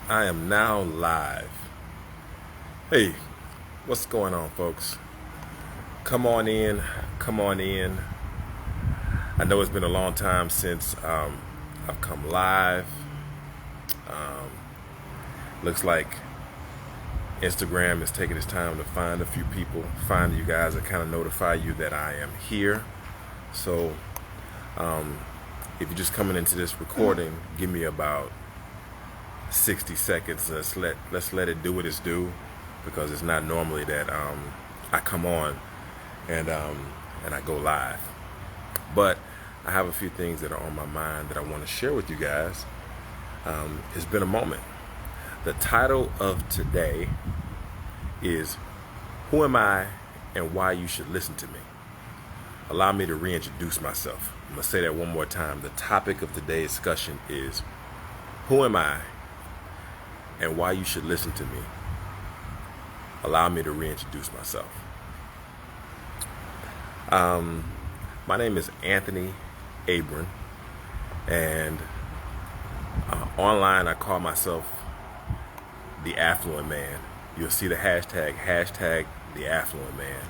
I am now live. Hey, what's going on, folks? Come on in, come on in. I know it's been a long time since I've come live. Looks like Instagram is taking its time to find a few people, find you guys, and kind of notify you that I am here. So, if you're just coming into this recording, give me about 60 seconds. Let's let it do what it's due, because it's not normally that I come on and I go live. But I have a few things that are on my mind that I want to share with you guys. It's been a moment. The title of today is "Who Am I and Why You Should Listen to Me?" Allow me to reintroduce myself. I'm going to say that one more time. The topic of today's discussion is "Who am I and why you should listen to me?" Allow me to reintroduce myself. My name is Anthony Abram, and online I call myself the Affluent Man. You'll see the hashtag the Affluent Man.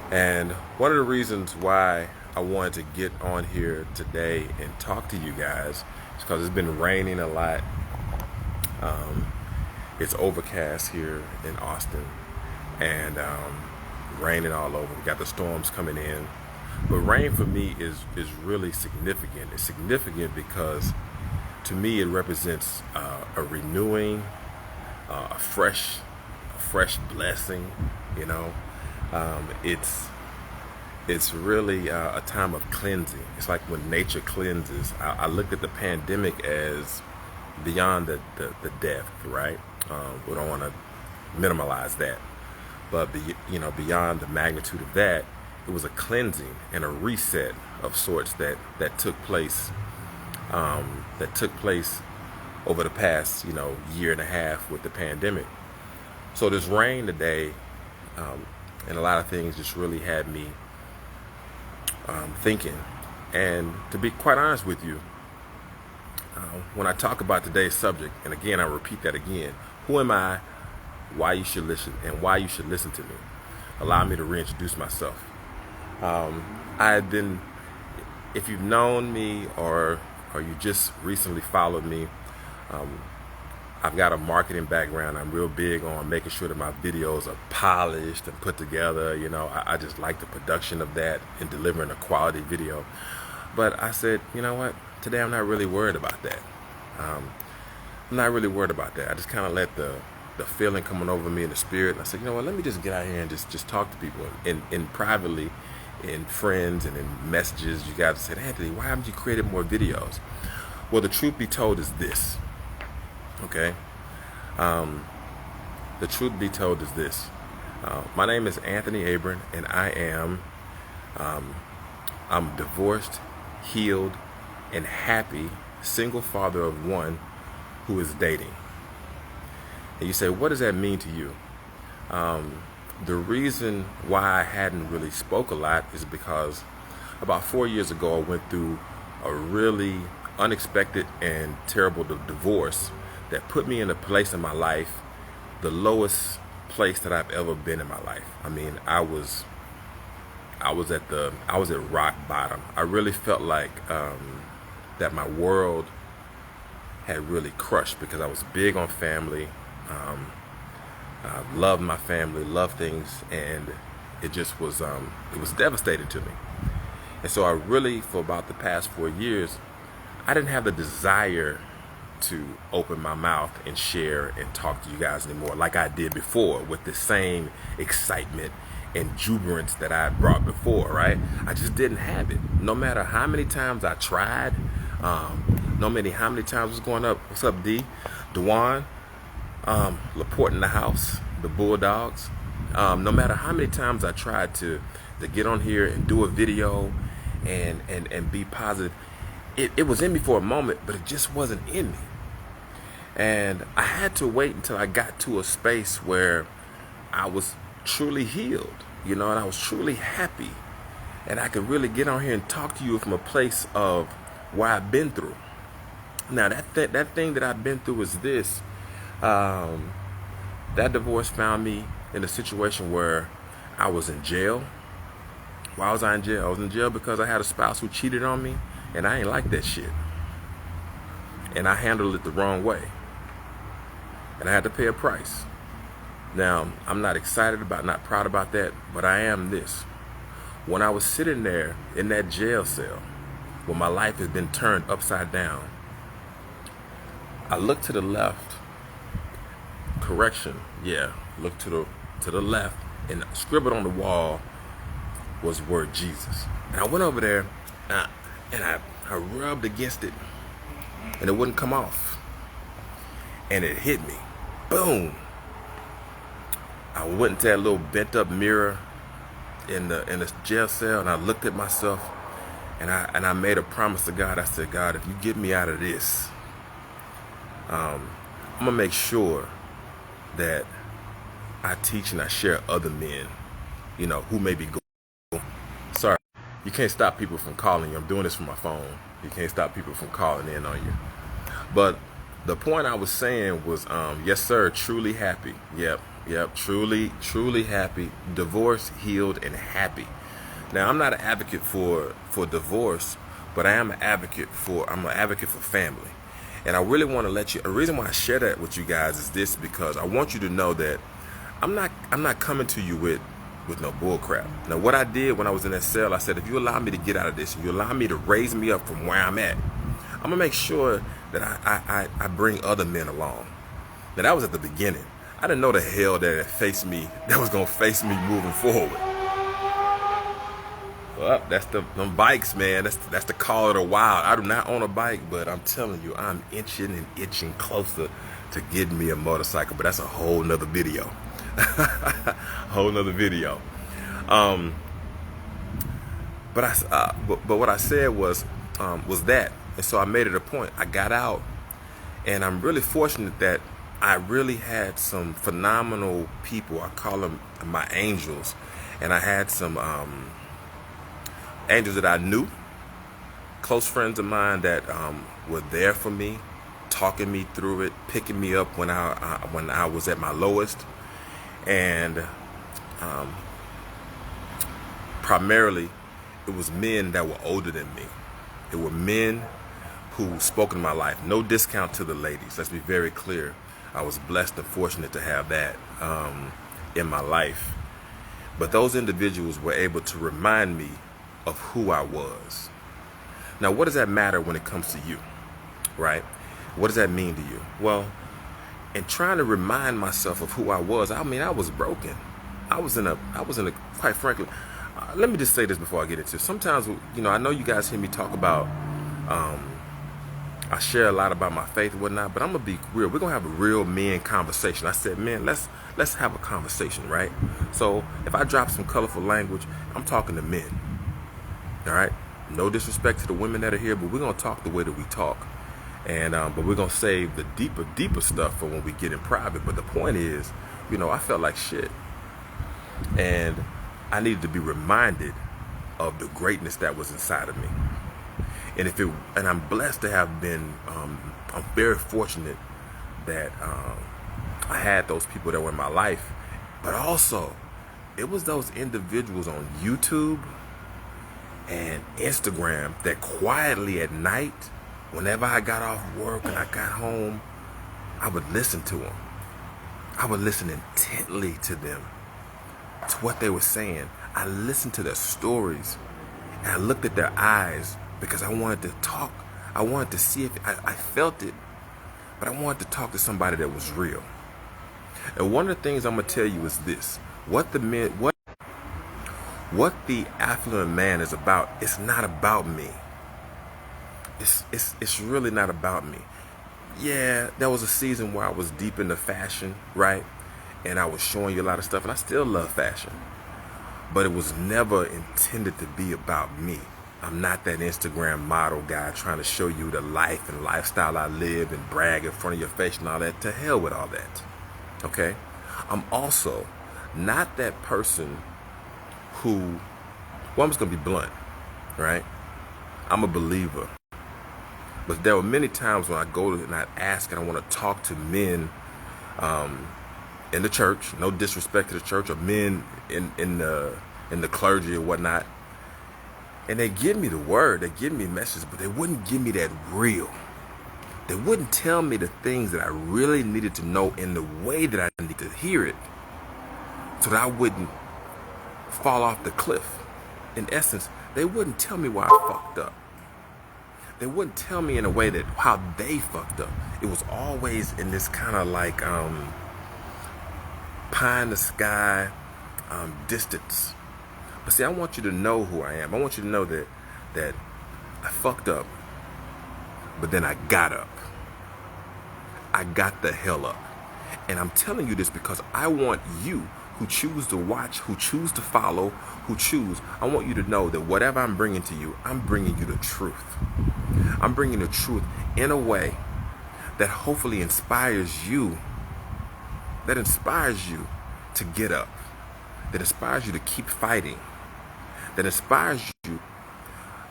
And one of the reasons why I wanted to get on here today and talk to you guys is because it's been raining a lot. It's overcast here in Austin, and raining all over. We got the storms coming in. But rain for me is really significant. It's significant because to me it represents a renewing, a fresh blessing. You know, it's really a time of cleansing. It's like when nature cleanses. I looked at the pandemic as beyond the death, right? We don't want to minimize that, but beyond the magnitude of that, it was a cleansing and a reset of sorts that took place. That took place over the past year and a half with the pandemic. So this rain today, and a lot of things just really had me thinking. And to be quite honest with you, when I talk about today's subject, and again I repeat that again, who am I, why you should listen, and why you should listen to me. Allow me to reintroduce myself. I've been, if you've known me or you just recently followed me, I've got a marketing background. I'm real big on making sure that my videos are polished and put together. I just like the production of that and delivering a quality video. But I said, you know what? Today I'm not really worried about that. I'm not really worried about that. I just kind of let the feeling coming over me in the spirit. And I said, you know what? Let me just get out here and just talk to people in privately, in friends and in messages. You guys said, Anthony, why haven't you created more videos? Well, the truth be told is this. Okay. The truth be told is this. My name is Anthony Abram, and I'm divorced, healed, and happy single father of one who is dating. And you say, what does that mean to you? The reason why I hadn't really spoke a lot is because about 4 years ago I went through a really unexpected and terrible divorce that put me in a place in my life, the lowest place that I've ever been in my life. I mean, I was at rock bottom. I really felt like that my world had really crushed, because I was big on family. I loved my family, loved things, and it just was it was devastating to me. And so I really, for about the past 4 years, I didn't have the desire to open my mouth and share and talk to you guys anymore like I did before, with the same excitement and jubilance that I brought before, right? I just didn't have it. No matter how many times I tried, how many times was going up. What's up, D? Dewan, Laporte in the house, the Bulldogs. No matter how many times I tried to get on here and do a video and be positive, it was in me for a moment, but it just wasn't in me. And I had to wait until I got to a space where I was truly healed, and I was truly happy, and I could really get on here and talk to you from a place of what I've been through. Now that thing that I've been through is this. Um, that divorce found me in a situation where I was in jail. Why was I in jail? I was in jail because I had a spouse who cheated on me, and I ain't like that shit. And I handled it the wrong way, and I had to pay a price. Now, I'm not excited about, not proud about that, but I am this. When I was sitting there in that jail cell, when my life has been turned upside down, I looked to the left. Correction, yeah, look to the left, and scribbled on the wall was the word Jesus. And I went over there, and I rubbed against it, and it wouldn't come off. And it hit me, boom. I went into that little bent up mirror in the jail cell, and I looked at myself, and I made a promise to God. I said, God, if you get me out of this, I'm gonna make sure that I teach and I share other men, who may be going. Sorry, you can't stop people from calling you. I'm doing this from my phone. You can't stop people from calling in on you. But the point I was saying was, yes, sir, truly happy. Yep, truly happy. Divorced, healed, and happy. Now, I'm not an advocate for divorce, but I'm an advocate for family. And I really want to let you, the reason why I share that with you guys is this, because I want you to know that I'm not coming to you with no bull crap. Now, what I did when I was in that cell, I said, if you allow me to get out of this, and you allow me to raise me up from where I'm at, I'm gonna make sure that I bring other men along. Now, that was at the beginning. I didn't know the hell that was gonna face me moving forward. Well, that's them bikes, man. That's the call of the wild. I do not own a bike, but I'm telling you, I'm inching and itching closer to getting me a motorcycle. But that's a whole nother video. Whole nother video. But what I said was that, and so I made it a point. I got out, and I'm really fortunate that I really had some phenomenal people. I call them my angels, and I had some angels that I knew, close friends of mine that were there for me, talking me through it, picking me up when I was at my lowest, and primarily it was men that were older than me. It were men who spoke in my life. No discount to the ladies. Let's be very clear. I was blessed and fortunate to have that in my life. But those individuals were able to remind me of who I was. Now, what does that matter when it comes to you, right? What does that mean to you? Well, in trying to remind myself of who I was, I was broken. I was in a, quite frankly, let me just say this before I get into it. Sometimes, I know you guys hear me talk about, I share a lot about my faith and whatnot, but I'm gonna be real. We're gonna have a real men conversation. I said, man, let's have a conversation, right? So if I drop some colorful language, I'm talking to men. All right, no disrespect to the women that are here, but we're gonna talk the way that we talk, and but we're gonna save the deeper stuff for when we get in private. But the point is, I felt like shit, and I needed to be reminded of the greatness that was inside of me. And I'm blessed to have been. I'm very fortunate that I had those people that were in my life, but also it was those individuals on YouTube and Instagram that quietly at night, whenever I got off work and I got home, I would listen to them. I would listen intently to them, to what they were saying. I listened to their stories, and I looked at their eyes because I wanted to talk. I wanted to see if I felt it, but I wanted to talk to somebody that was real. And one of the things I'm gonna tell you is this: what the affluent man is about, it's not about me. It's really not about me. Yeah, there was a season where I was deep into fashion, right? And I was showing you a lot of stuff, and I still love fashion. But it was never intended to be about me. I'm not that Instagram model guy trying to show you the life and lifestyle I live and brag in front of your face and all that. To hell with all that. Okay? I'm also not that person who, well, I'm just going to be blunt, right? I'm a believer. But there were many times when I go to and I ask and I want to talk to men in the church, no disrespect to the church, or men in the clergy or whatnot, and they give me the word, they give me messages, but they wouldn't give me that real. They wouldn't tell me the things that I really needed to know in the way that I needed to hear it, so that I wouldn't fall off the cliff. In essence, they wouldn't tell me why I fucked up. They wouldn't tell me in a way that how they fucked up. It was always in this kind of like pie in the sky distance. But see, I want you to know who I am. I want you to know that I fucked up, but then I got up. I got the hell up. And I'm telling you this because I want you who choose to watch, who choose to follow, I want you to know that whatever I'm bringing to you, I'm bringing you the truth. I'm bringing the truth in a way that hopefully inspires you, to get up, that inspires you to keep fighting, that inspires you,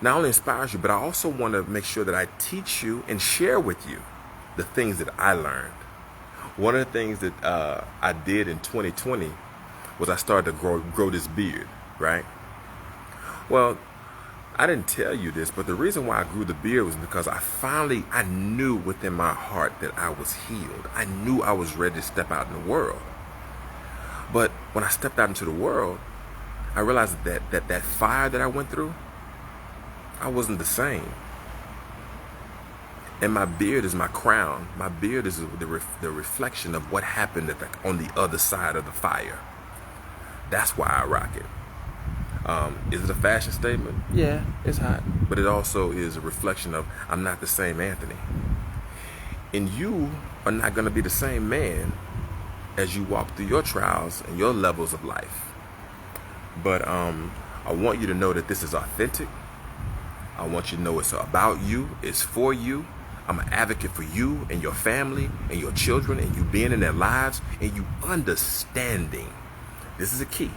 not only inspires you, but I also want to make sure that I teach you and share with you the things that I learned. One of the things that I did in 2020 was I started to grow this beard, right? Well, I didn't tell you this, but the reason why I grew the beard was because I knew within my heart that I was healed. I knew I was ready to step out in the world. But when I stepped out into the world, I realized that fire that I went through, I wasn't the same. And my beard is my crown. My beard is the reflection of what happened on the other side of the fire. That's why I rock it. Is it a fashion statement? Yeah, it's hot. But it also is a reflection of I'm not the same Anthony. And you are not going to be the same man as you walk through your trials and your levels of life. But I want you to know that this is authentic. I want you to know it's about you. It's for you. I'm an advocate for you and your family and your children and you being in their lives and you understanding. This is a key.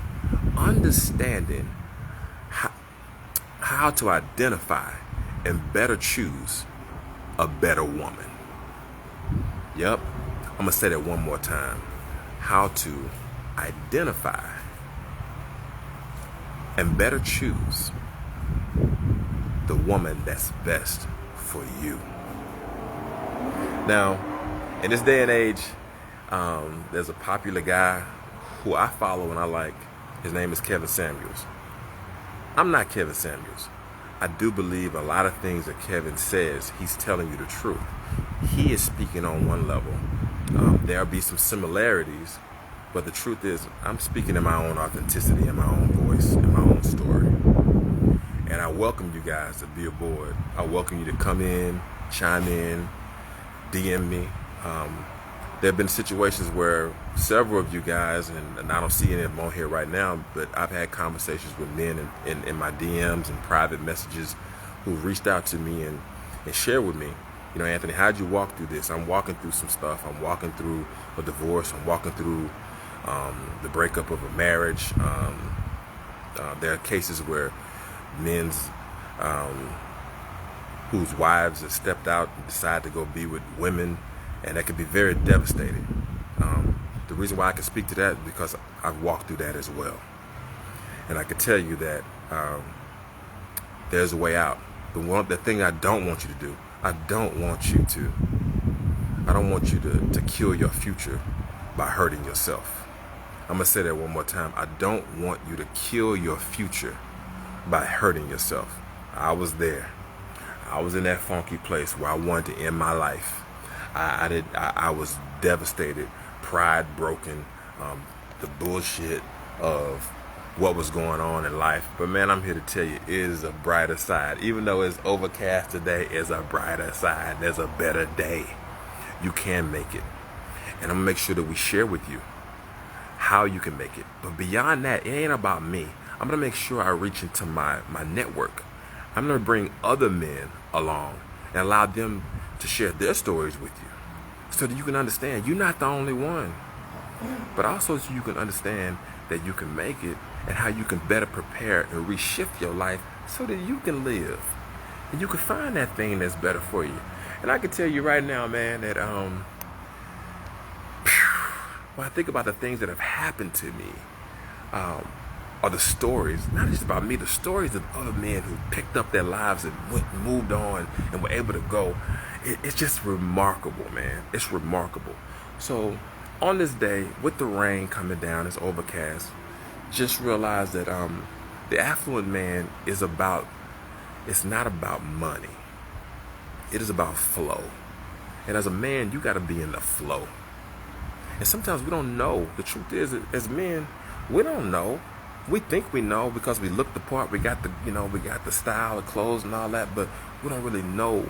Understanding how to identify and better choose a better woman. Yep. I'm going to say that one more time. How to identify and better choose the woman that's best for you. Now, in this day and age, there's a popular guy who I follow and I like. His name is Kevin Samuels. I'm not Kevin Samuels. I do believe a lot of things that Kevin says, he's telling you the truth. He is speaking on one level. There'll be some similarities, but the truth is I'm speaking in my own authenticity, in my own voice, in my own story. And I welcome you guys to be aboard. I welcome you to come in, chime in, DM me. There have been situations where several of you guys, and I don't see any of them on here right now, but I've had conversations with men in my DMs and private messages who've reached out to me and shared with me, you know, Anthony, how'd you walk through this? I'm walking through some stuff. I'm walking through a divorce. I'm walking through the breakup of a marriage. There are cases where men's whose wives have stepped out and decided to go be with women, and that could be very devastating. The reason why I can speak to that is because I've walked through that as well. And I can tell you that there's a way out. The thing I don't want you to do, I don't want you to kill your future by hurting yourself. I'm going to say that one more time. I don't want you to kill your future by hurting yourself. I was there. I was in that funky place where I wanted to end my life. I was devastated, pride broken, the bullshit of what was going on in life. But man, I'm here to tell you, it is a brighter side. Even though it's overcast today, it's a brighter side. There's a better day. You can make it. And I'm gonna make sure that we share with you how you can make it. But beyond that, it ain't about me. I'm gonna make sure I reach into my network. I'm gonna bring other men along and allow them to share their stories with you so that you can understand you're not the only one, but also so you can understand that you can make it and how you can better prepare and reshift your life so that you can live and you can find that thing that's better for you. And I can tell you right now, man, that when I think about the things that have happened to me, are the stories, not just about me, the stories of other men who picked up their lives and moved on and were able to go. It's just remarkable, man. It's remarkable. So on this day, with the rain coming down, it's overcast, just realize that the affluent man it's not about money. It is about flow. And as a man, you got to be in the flow. And sometimes we don't know. The truth is, as men, we don't know. We think we know because we look the part. We got the style, the clothes, and all that. But we don't really know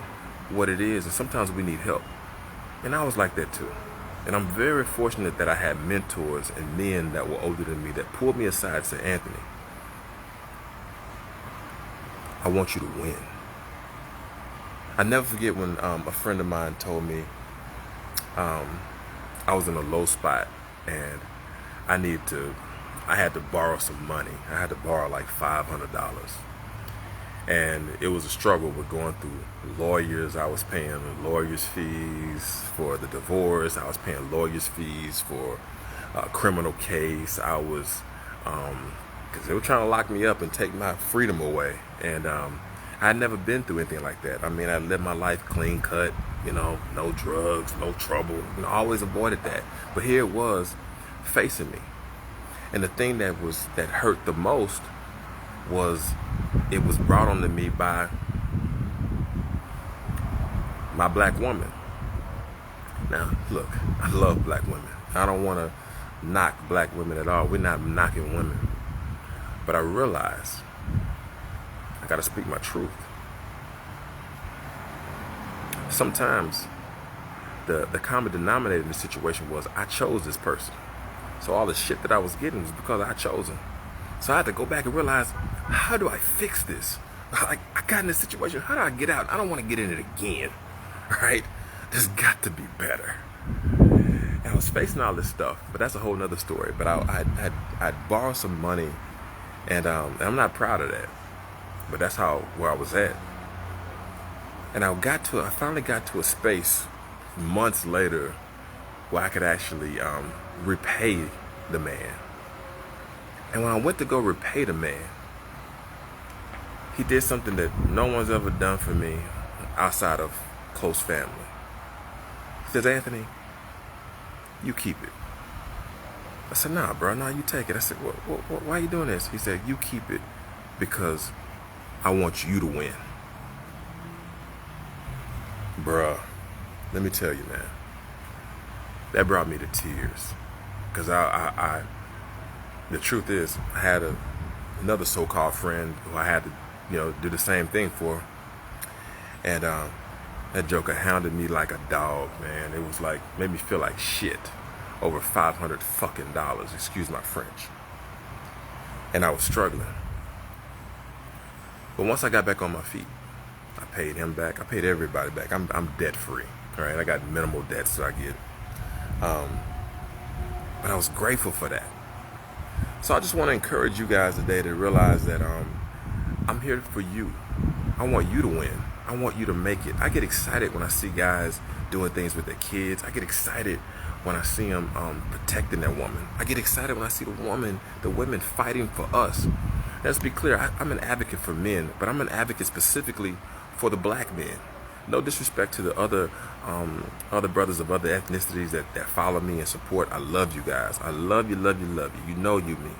what it is. And sometimes we need help. And I was like that too. And I'm very fortunate that I had mentors and men that were older than me that pulled me aside and said, Anthony, I want you to win. I never forget when a friend of mine told me I was in a low spot and I had to borrow some money. I had to borrow like $500. And it was a struggle with going through lawyers. I was paying lawyers' fees for the divorce. I was paying lawyers' fees for a criminal case. I was, because they were trying to lock me up and take my freedom away. And I had never been through anything like that. I mean, I lived my life clean cut, no drugs, no trouble. I always avoided that. But here it was facing me. And the thing that hurt the most was it was brought on to me by my black woman. Now, look, I love black women. I don't want to knock black women at all. We're not knocking women. But I realized I got to speak my truth. Sometimes the common denominator in this situation was I chose this person. So all the shit that I was getting was because I chose him. So I had to go back and realize, how do I fix this? Like, I got in this situation. How do I get out? I don't want to get in it again. Right? There's got to be better. And I was facing all this stuff, but that's a whole nother story. But I'd borrowed some money, and I'm not proud of that. But that's where I was at. And I finally got to a space months later where I could actually repay the man. And when I went to go repay the man, he did something that no one's ever done for me outside of close family. He says, Anthony, you keep it. I said, nah, bro, nah, you take it. I said, why are you doing this? He said, you keep it because I want you to win. Bruh, let me tell you, man, that brought me to tears. Because the truth is, I had another so-called friend who I had to, do the same thing for. And that joker hounded me like a dog, man. It was like, made me feel like shit. Over $500 fucking dollars, excuse my French. And I was struggling. But once I got back on my feet, I paid him back. I paid everybody back. I'm debt free. All right, I got minimal debts that I get. But I was grateful for that. So I just want to encourage you guys today to realize that I'm here for you. I want you to win. I want you to make it. I get excited when I see guys doing things with their kids. I get excited when I see them protecting their woman. I get excited when I see the women fighting for us. Let's be clear, I'm an advocate for men, but I'm an advocate specifically for the black men. No disrespect to the other brothers of other ethnicities that follow me and support. I love you guys. I love you, love you, love you. You know you me.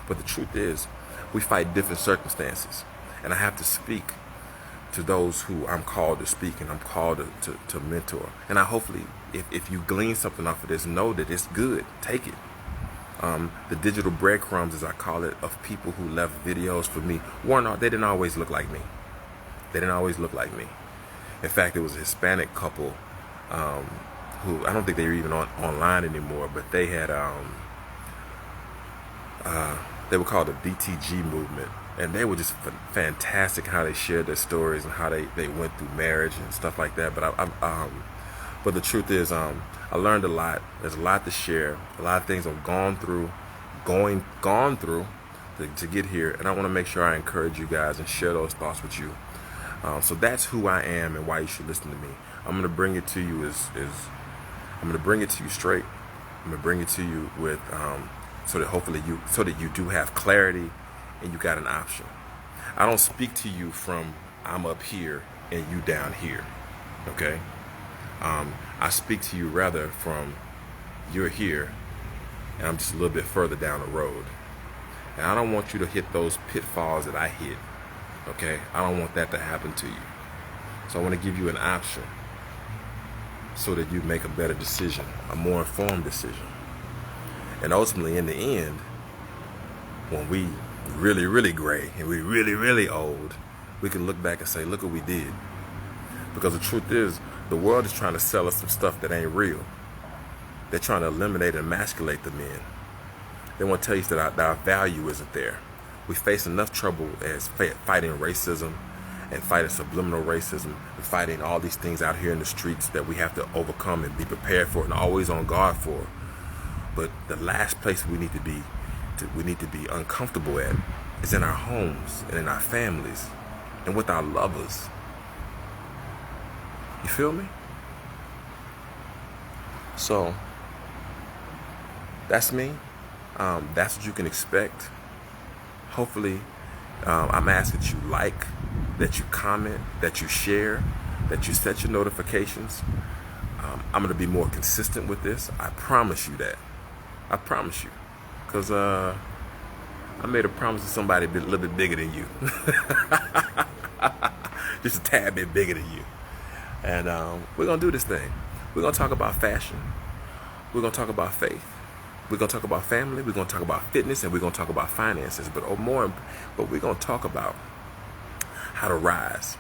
But the truth is, we fight different circumstances. And I have to speak to those who I'm called to speak and I'm called to mentor. And I hopefully, if you glean something off of this, know that it's good. Take it. The digital breadcrumbs, as I call it, of people who left videos for me, they didn't always look like me. They didn't always look like me. In fact, it was a Hispanic couple who, I don't think they were even online anymore, but they had, they were called the BTG movement. And they were just fantastic how they shared their stories and how they went through marriage and stuff like that. But the truth is, I learned a lot. There's a lot to share. A lot of things I've gone through to get here. And I want to make sure I encourage you guys and share those thoughts with you. So that's who I am and why you should listen to me. I'm gonna bring it to you I'm gonna bring it to you straight. I'm gonna bring it to you with so that hopefully so that you do have clarity and you got an option. I don't speak to you from I'm up here and you down here. Okay? I speak to you rather from you're here and I'm just a little bit further down the road. And I don't want you to hit those pitfalls that I hit. Okay? I don't want that to happen to you. So I want to give you an option so that you make a better decision, a more informed decision. And ultimately, in the end, when we really, really gray and we really, really old, we can look back and say, look what we did. Because the truth is, the world is trying to sell us some stuff that ain't real. They're trying to eliminate and emasculate the men. They want to tell you that our value isn't there. We face enough trouble as fighting racism and fighting subliminal racism and fighting all these things out here in the streets that we have to overcome and be prepared for and always on guard for. But the last place we need to be uncomfortable at is in our homes and in our families and with our lovers. You feel me? So that's me. That's what you can expect. Hopefully, I'm asking that you like, that you comment, that you share, that you set your notifications. I'm going to be more consistent with this. I promise you that. I promise you. Because I made a promise to somebody a little bit bigger than you. Just a tad bit bigger than you. And we're going to do this thing. We're going to talk about fashion. We're going to talk about faith. We're going to talk about family. We're going to talk about fitness. And we're going to talk about finances. But we're going to talk about how to rise.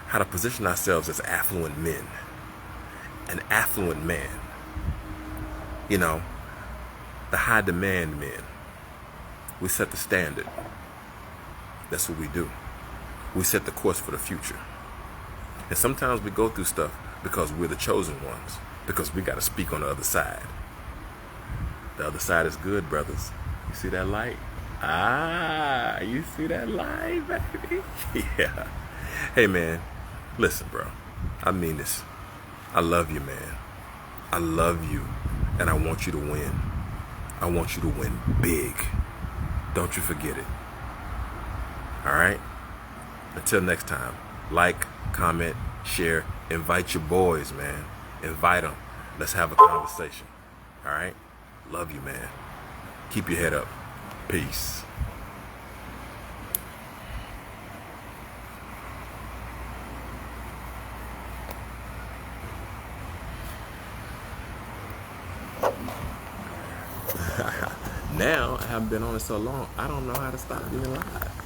How to position ourselves as affluent men. An affluent man. You know, the high demand men. We set the standard. That's what we do. We set the course for the future. And sometimes we go through stuff because we're the chosen ones. Because we got to speak on the other side. The other side is good, brothers. You see that light? Ah, you see that light, baby? Yeah. Hey, man. Listen, bro. I mean this. I love you, man. I love you. And I want you to win. I want you to win big. Don't you forget it. All right? Until next time. Like, comment, share. Invite your boys, man. Invite them. Let's have a conversation. All right? Love you, man. Keep your head up. Peace. Now, I haven't been on it so long, I don't know how to stop being live.